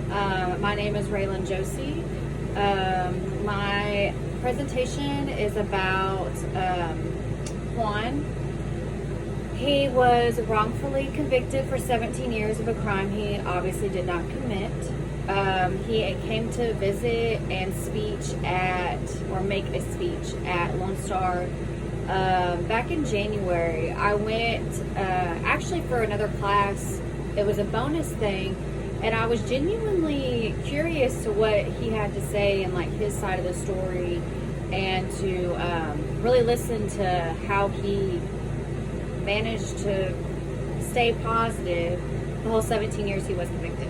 My name is Raylan Josie. My presentation is about Juan. He was wrongfully convicted for 17 years of a crime he obviously did not commit. He came to visit and make a speech at Lone Star back in January. I went actually for another class. It was a bonus thing, and I was genuinely curious to what he had to say and like his side of the story, and to really listen to how he managed to stay positive the whole 17 years he was convicted.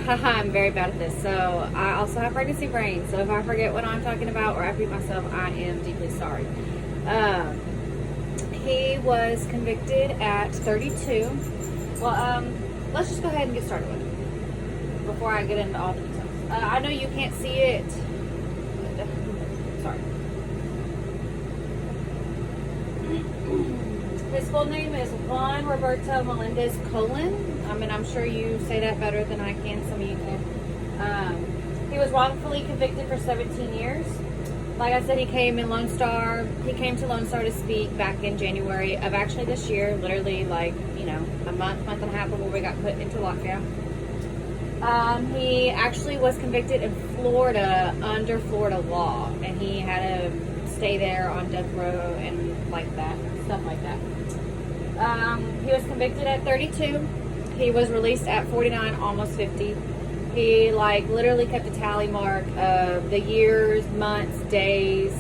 I'm very bad at this, so I also have pregnancy brain, so if I forget what I'm talking about or I repeat myself, I am deeply sorry. He was convicted at 32. Well, let's just go ahead and get started with it before I get into all the details. I know you can't see it. Sorry. His full name is Juan Roberto Melendez-Colon. I mean, I'm sure you say that better than I can. Some of you can. He was wrongfully convicted for 17 years. Like I said, he came to Lone Star to speak back in January of actually this year, literally like, a month and a half before we got put into lockdown. He actually was convicted in Florida under Florida law, and he had to stay there on death row and stuff like that. He was convicted at 32. He was released at 49, almost 50. He literally kept a tally mark of the years, months, days,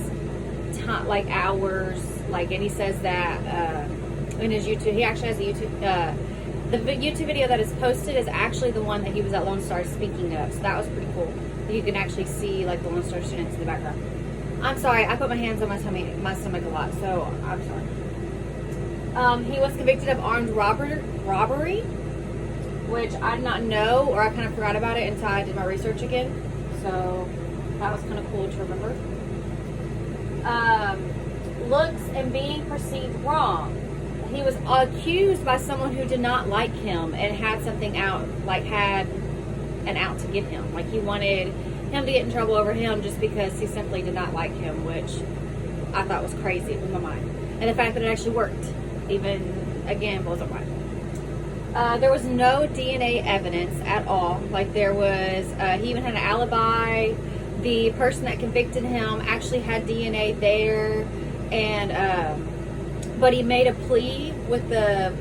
time, hours, and he says that in his YouTube. He actually has a YouTube. The YouTube video that is posted is actually the one that he was at Lone Star speaking of. So that was pretty cool. You can actually see the Lone Star students in the background. I'm sorry, I put my hands on my stomach a lot, so I'm sorry. He was convicted of armed robbery, which I did not know, or I kind of forgot about it until I did my research again. So that was kind of cool to remember. Looks and being perceived wrong. He was accused by someone who did not like him and had something out, had an out to give him. He wanted him to get in trouble over him just because he simply did not like him, which I thought was crazy. It blew my mind. And the fact that it actually worked, even, again, blows my mind. There was no DNA evidence at all. There was, he even had an alibi. The person that convicted him actually had DNA there, and, but he made a plea with the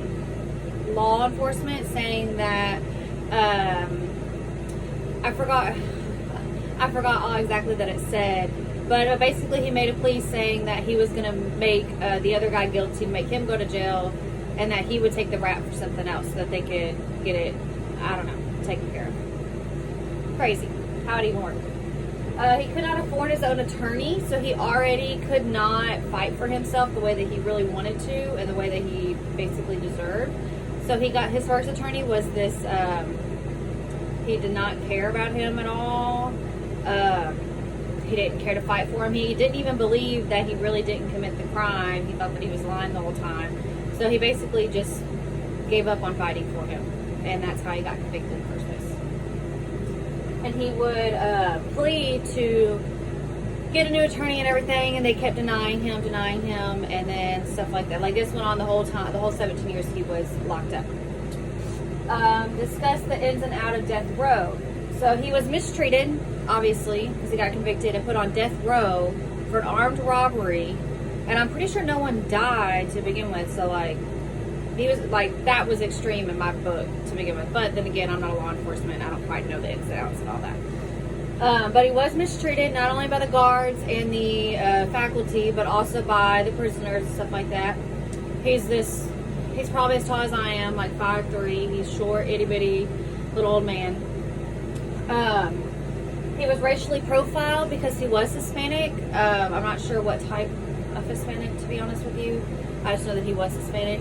law enforcement saying that, I forgot all exactly that it said, but basically he made a plea saying that he was going to make the other guy guilty, make him go to jail, and that he would take the rap for something else so that they could get it, I don't know, taken care of. Crazy. How it even work? He could not afford his own attorney, so he already could not fight for himself the way that he really wanted to and the way that he basically deserved. So he got his first attorney was this, he did not care about him at all. He didn't care to fight for him. He didn't even believe that he really didn't commit the crime. He thought that he was lying the whole time. So he basically just gave up on fighting for him. And that's how he got convicted in the first place. And he would plead to get a new attorney and everything, and they kept denying him, and then stuff like that. This went on the whole time, the whole 17 years he was locked up. Discuss the ins and outs of death row. So he was mistreated, obviously, because he got convicted and put on death row for an armed robbery. And I'm pretty sure no one died to begin with. So, he was, that was extreme in my book to begin with. But then again, I'm not a law enforcement. I don't quite know the ins and outs and all that. But he was mistreated, not only by the guards and the faculty, but also by the prisoners and stuff like that. He's probably as tall as I am, 5'3". He's short, itty-bitty, little old man. He was racially profiled because he was Hispanic. I'm not sure what type of Hispanic, to be honest with you. I just know that he was Hispanic.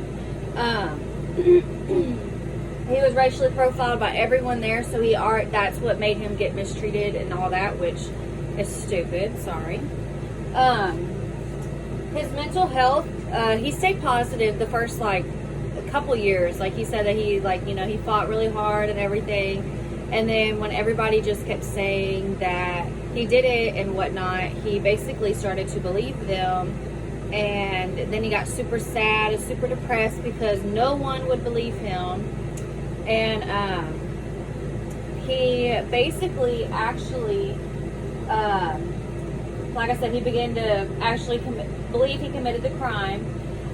He was racially profiled by everyone there, so that's what made him get mistreated and all that, which is stupid. Sorry. His mental health, he stayed positive the first couple years. Like he said that he, like, you know, he fought really hard and everything. And then when everybody just kept saying that he did it and whatnot, he basically started to believe them. And then he got super sad and super depressed because no one would believe him. And he basically actually, like I said, he began to actually believe he committed the crime.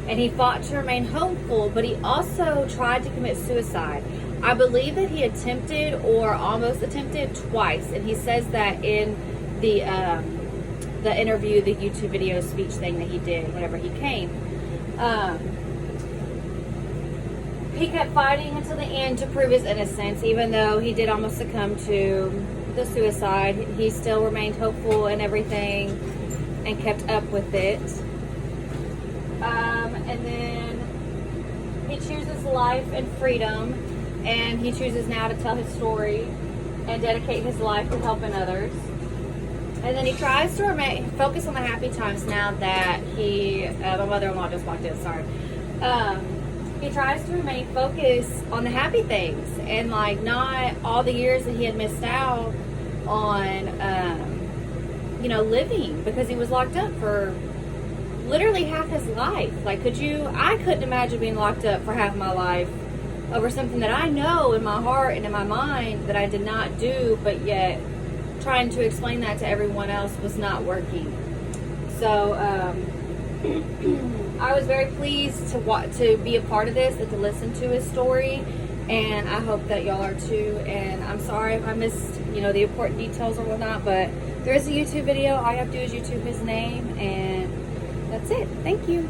And he fought to remain hopeful, but he also tried to commit suicide. I believe that he attempted or almost attempted twice. And he says that in the interview, the YouTube video speech thing that he did whenever he came. He kept fighting until the end to prove his innocence, even though he did almost succumb to the suicide. He still remained hopeful and everything and kept up with it. And then he chooses life and freedom, and he chooses now to tell his story and dedicate his life to helping others. And then he tries to focus on the happy times now that he, my mother-in-law just walked in, sorry. He tries to remain focused on the happy things and like not all the years that he had missed out on, you know, living, because he was locked up for literally half his life. Like, I couldn't imagine being locked up for half my life over something that I know in my heart and in my mind that I did not do, but yet trying to explain that to everyone else was not working. So I was very pleased to be a part of this and to listen to his story, and I hope that y'all are too. And I'm sorry if I missed, you know, the important details or whatnot, but there is a YouTube video. All you have to do is YouTube his name, and that's it. Thank you.